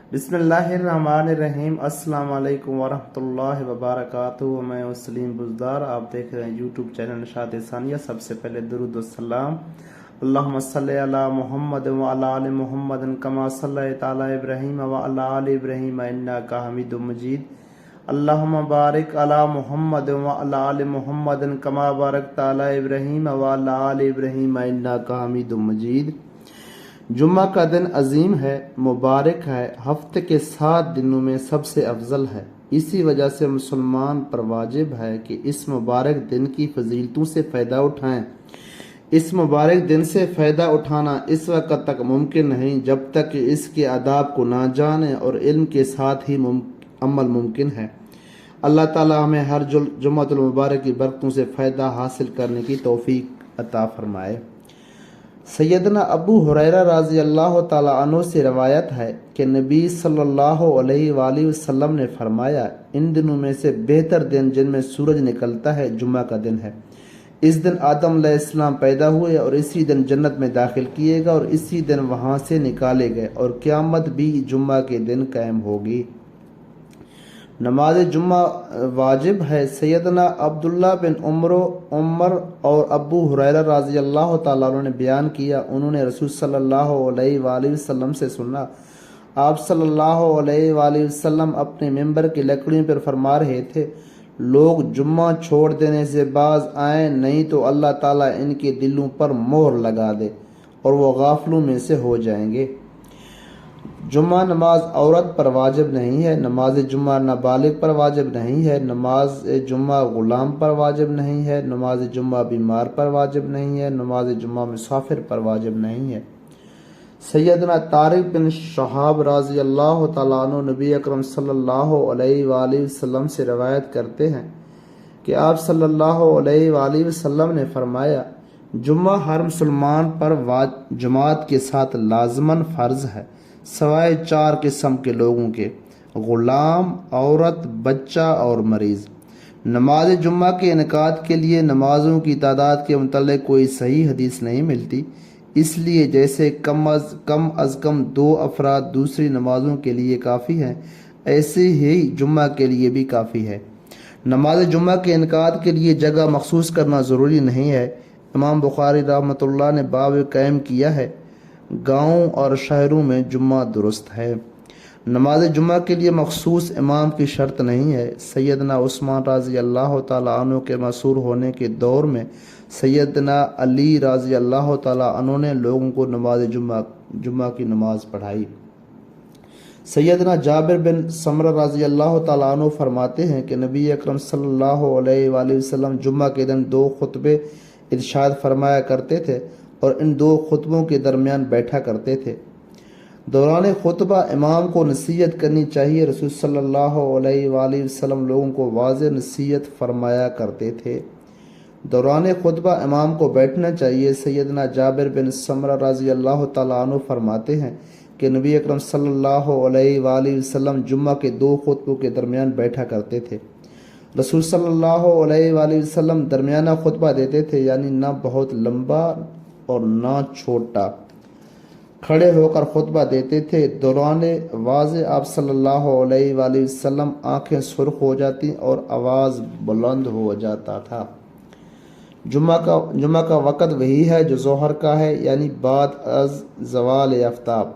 बिस्मिल्लाहिर्रहमानिर्रहीम। अस्सलाम वालेकुम वरहमतुल्लाहि वबरकातुहू। मैं वसीम बुज़दार, आप देख रहे हैं यूट्यूब चैनल नशात सानिया। सबसे पहले दुरूद व सलाम अल्लाहुम्मा सल्लि अला मुहम्मद व अला आलि मुहम्मद कमा सल्लैता अला इब्राहीम व अला आलि इब्राहीम इन्नका हमीदुम मजीद। अल्लाहुम्मा बारिक अला मुहम्मद व अला आलि मुहम्मद कमा बारकता अला इब्राहीम व अला आलि इब्राहीम इन्नका हमीदुम मजीद। जुम्मा का दिन अजीम है, मुबारक है, हफ्ते के 7 दिनों में सबसे अफजल है। इसी वजह से मुसलमान पर वाजिब है कि इस मुबारक दिन की फजीलतों से फ़ायदा उठाएं। इस मुबारक दिन से फ़ायदा उठाना इस वक्त तक मुमकिन नहीं जब तक कि इसके आदाब को ना जाने और इल्म के साथ ही अमल मुमकिन है। अल्लाह ताला हमें हर जुम्मतुल मुबारक की बरकतों से फ़ायदा हासिल करने की तौफीक अता फरमाए। सैयदना अबू हुरैरा रज़ी अल्लाह ताला अन्हु से रवायत है कि नबी सल्लल्लाहु अलैहि वसल्लम ने फरमाया, इन दिनों में से बेहतर दिन जिनमें सूरज निकलता है जुम्मा का दिन है। इस दिन आदम अलैहिस्सलाम पैदा हुए और इसी दिन जन्नत में दाखिल किए गए और इसी दिन वहाँ से निकाले गए और क़यामत भी जुम्मा के दिन कायम होगी। नमाज जुम्मा वाजिब है। सैयदना अब्दुल्ला बिन उमर और अबू हुरैरा रज़ी अल्लाह ताला अन्हु ने बयान किया, उन्होंने रसूल सल्लल्लाहु अलैहि वसल्लम से सुना, आप सल्लल्लाहु अलैहि वसल्लम अपने मिंबर की लकड़ियों पर फरमा रहे थे, लोग जुम्मा छोड़ देने से बाज आए, नहीं तो अल्लाह ताला इनके दिलों पर मोहर लगा दे और वो गाफलों में से हो जाएंगे। जुम्मा नमाज औरत पर वाजिब नहीं है। नमाज जुम्मा नाबालिग पर वाजिब नहीं है। नमाज जुम्मा गुलाम पर वाजिब नहीं है। नमाज जुम्मा बीमार पर वाजिब नहीं है। नमाज जुम्मा मुसाफिर पर वाजिब नहीं है। सैयदना तारिक बिन शहाब रज़ी अल्लाह ताला अन्हु नबी अकरम सल्लल्लाहु अलैहि वसल्लम से रवायत करते हैं कि आप सल्लल्लाहु अलैहि वसल्लम ने फरमाया, जुम्मा हर मुसलमान पर जमात के साथ लाजमन फ़र्ज है सवाए 4 किस्म के लोगों के, गुलाम, औरत, बच्चा और मरीज़। नमाज जुम्मा के इनकाद के लिए नमाज़ों की तादाद के मुतल्लिक़ कोई सही हदीस नहीं मिलती, इसलिए जैसे कम अज़ कम 2 अफराद दूसरी नमाज़ों के लिए काफ़ी हैं, ऐसे ही जुम्मा के लिए भी काफ़ी है। नमाज जुम्मा के इनकाद के लिए जगह मखसूस करना ज़रूरी नहीं है। इमाम बुखारी रहमतुल्लाह ने बाब कायम किया है, गाँव और शहरों में जुम्मा दुरुस्त है। नमाज जुम्मा के लिए मखसूस इमाम की शर्त नहीं है। सैयदना उस्मान रज़ी अल्लाह ताला अन्हु के मशहूर होने के दौर में सैयदना अली रज़ी अल्लाह ताला अन्हु ने लोगों को नमाज जुम्मा की नमाज पढ़ाई। सैयदना जाबिर बिन समरा रज़ी अल्लाह ताला अन्हु फरमाते हैं कि नबी अकरम सल्लल्लाहु अलैहि वसल्लम जुम्मा के दिन 2 खुतबे इरशाद फरमाया करते थे और इन 2 खुतबों के दरमियान बैठा करते थे। दौरान खुतबा इमाम को नसीहत करनी चाहिए। रसूल सल्लल्लाहु अलैहि वसल्लम लोगों को वाज़ेह नसीहत फरमाया करते थे। दौरान खुतबा इमाम को बैठना चाहिए। सैयदना जाबिर बिन समरा रज़ी अल्लाह ताला अन्हु फरमाते हैं कि नबी अकरम सल्लल्लाहु अलैहि वसल्लम जुम्मा के 2 खुतबों के दरमियान बैठा करते थे। रसूल सल्लल्लाहु अलैहि वसल्लम दरमियाना खुतबा देते थे, यानी ना बहुत लंबा और ना छोटा, खड़े होकर खुतबा देते थे। दौरान वाज़े आप सल्लल्लाहु अलैहि वसल्लम आंखें सुर्ख हो जाती और आवाज़ बुलंद हो जाता था। जुम्मा का वक़्त वही है जो ज़ोहर का है, यानी बाद अज़ ज़वाल आफ्ताब।